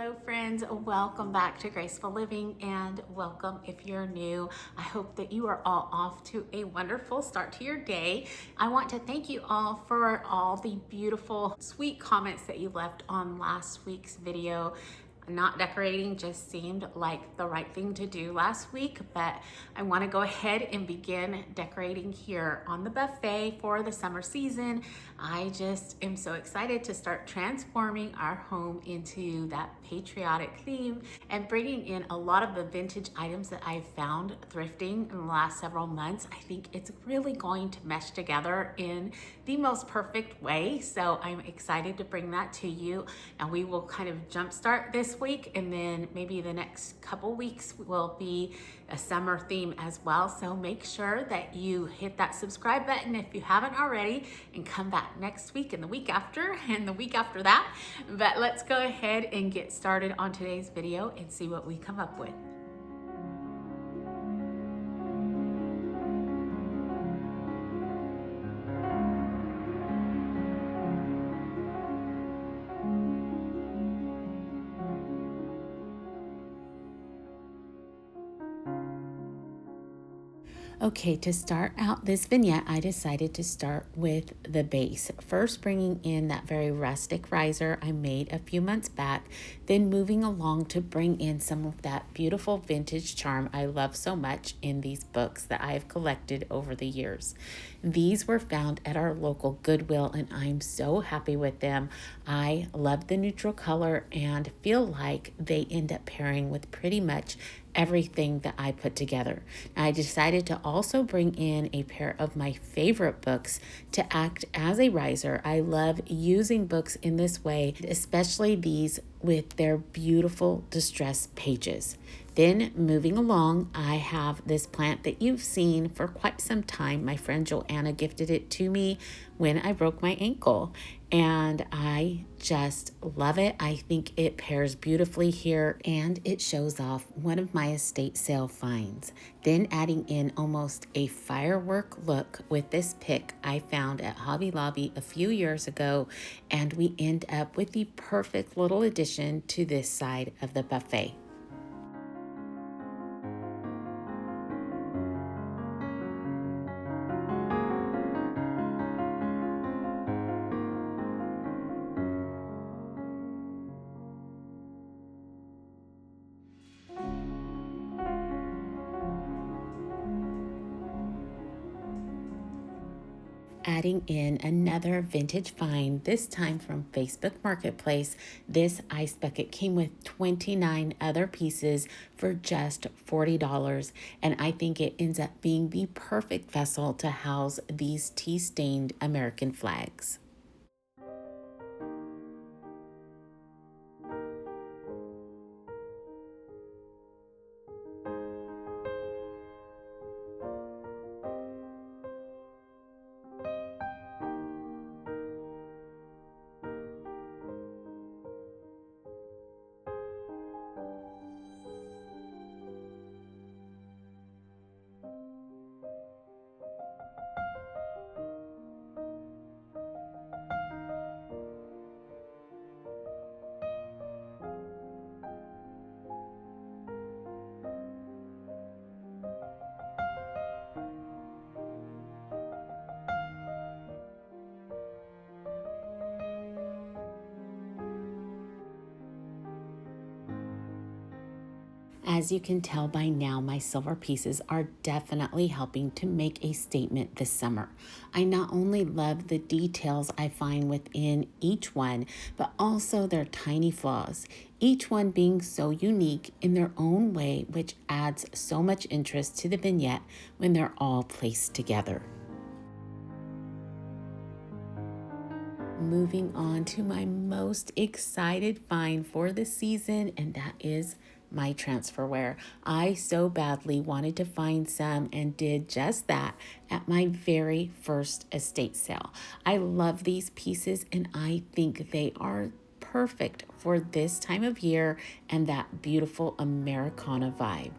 Hello friends, welcome back to Graceful Living and welcome if you're new. I hope that you are all off to a wonderful start to your day. I want to thank you all for all the beautiful, sweet comments that you left on last week's video. Not decorating just seemed like the right thing to do last week, but I want to go ahead and begin decorating here on the buffet for the summer season. I just am so excited to start transforming our home into that patriotic theme and bringing in a lot of the vintage items that I've found thrifting in the last several months. I think it's really going to mesh together in the most perfect way. So I'm excited to bring that to you, and we will kind of jumpstart this week, and then maybe the next couple weeks will be a summer theme as well. So make sure that you hit that subscribe button if you haven't already, and come back next week and the week after and the week after that. But let's go ahead and get started on today's video and see what we come up with. Okay, to start out this vignette, I decided to start with the base. First, bringing in that very rustic riser I made a few months back, then moving along to bring in some of that beautiful vintage charm I love so much in these books that I've collected over the years. These were found at our local Goodwill, and I'm so happy with them. I love the neutral color and feel like they end up pairing with pretty much everything that I put together. Now, I decided to also bring in a pair of my favorite books to act as a riser. I love using books in this way, especially these with their beautiful distressed pages. Then moving along, I have this plant that you've seen for quite some time. My friend Joanna gifted it to me when I broke my ankle, and I just love it. I think it pairs beautifully here, and it shows off one of my estate sale finds. Then adding in almost a firework look with this pick I found at Hobby Lobby a few years ago, and we end up with the perfect little addition to this side of the buffet. Adding in another vintage find, this time from Facebook Marketplace. This ice bucket came with 29 other pieces for just $40, and I think it ends up being the perfect vessel to house these tea-stained American flags. As you can tell by now, my silver pieces are definitely helping to make a statement this summer. I not only love the details I find within each one, but also their tiny flaws, each one being so unique in their own way, which adds so much interest to the vignette when they're all placed together. Moving on to my most excited find for the season, and that is my transferware. I so badly wanted to find some and did just that at my very first estate sale. I love these pieces, and I think they are perfect for this time of year and that beautiful Americana vibe.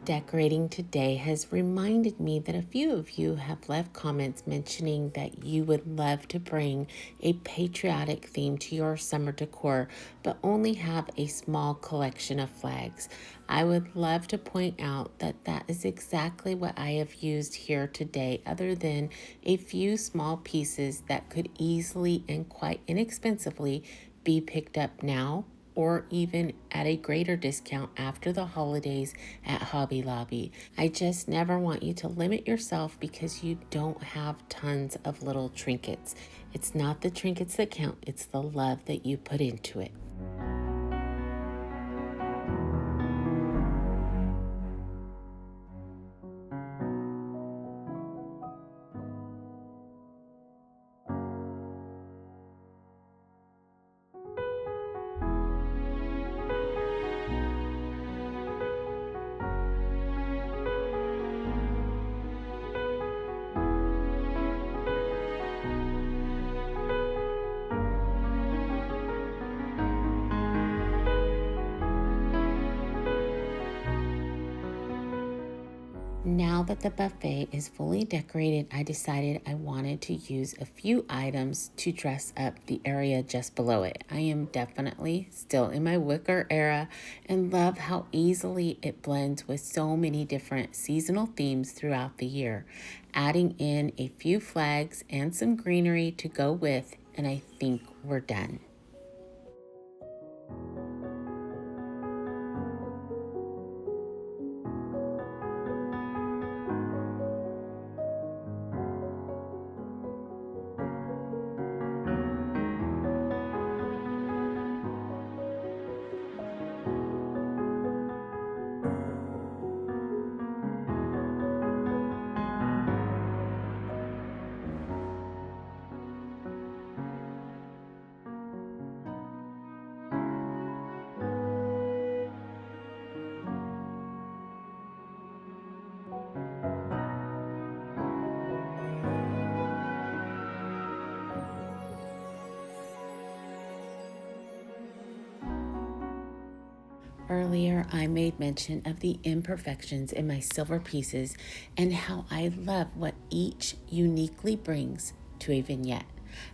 Decorating today has reminded me that a few of you have left comments mentioning that you would love to bring a patriotic theme to your summer decor, but only have a small collection of flags. I would love to point out that that is exactly what I have used here today, other than a few small pieces that could easily and quite inexpensively be picked up now or even at a greater discount after the holidays at Hobby Lobby. I just never want you to limit yourself because you don't have tons of little trinkets. It's not the trinkets that count, it's the love that you put into it. Now that the buffet is fully decorated, I decided I wanted to use a few items to dress up the area just below it. I am definitely still in my wicker era and love how easily it blends with so many different seasonal themes throughout the year. Adding in a few flags and some greenery to go with, and I think we're done. Earlier, I made mention of the imperfections in my silver pieces and how I love what each uniquely brings to a vignette.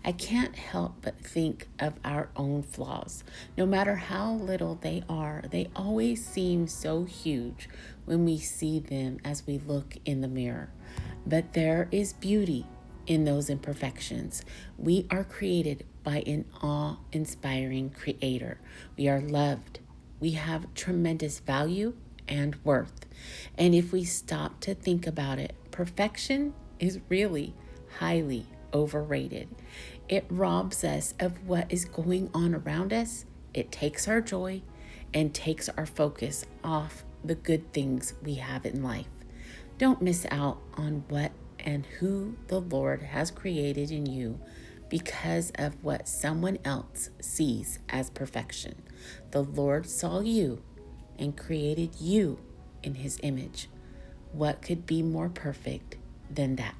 I can't help but think of our own flaws. No matter how little they are, they always seem so huge when we see them as we look in the mirror. But there is beauty in those imperfections. We are created by an awe-inspiring creator. We are loved. We have tremendous value and worth. And if we stop to think about it, perfection is really highly overrated. It robs us of what is going on around us. It takes our joy and takes our focus off the good things we have in life. Don't miss out on what and who the Lord has created in you because of what someone else sees as perfection. The Lord saw you and created you in his image. What could be more perfect than that?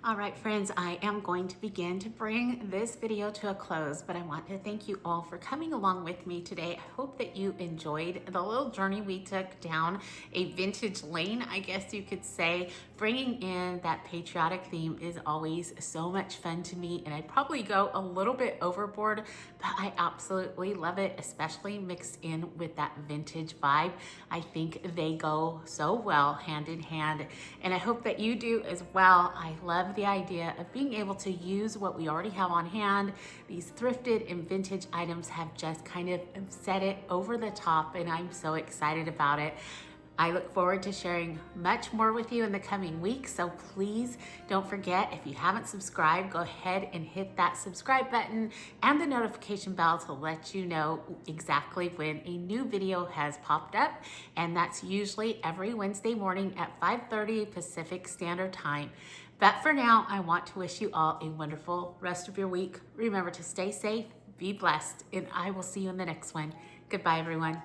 All right, friends, I am going to begin to bring this video to a close, but I want to thank you all for coming along with me today. I hope that you enjoyed the little journey we took down a vintage lane, I guess you could say. Bringing in that patriotic theme is always so much fun to me, and I probably go a little bit overboard, but I absolutely love it, especially mixed in with that vintage vibe. I think they go so well hand in hand, and I hope that you do as well. I love the idea of being able to use what we already have on hand. These thrifted and vintage items have just kind of set it over the top, and I'm so excited about it. I look forward to sharing much more with you in the coming weeks. So please don't forget, if you haven't subscribed, go ahead and hit that subscribe button and the notification bell to let you know exactly when a new video has popped up. And that's usually every Wednesday morning at 5:30 Pacific Standard Time. But for now, I want to wish you all a wonderful rest of your week. Remember to stay safe, be blessed, and I will see you in the next one. Goodbye, everyone.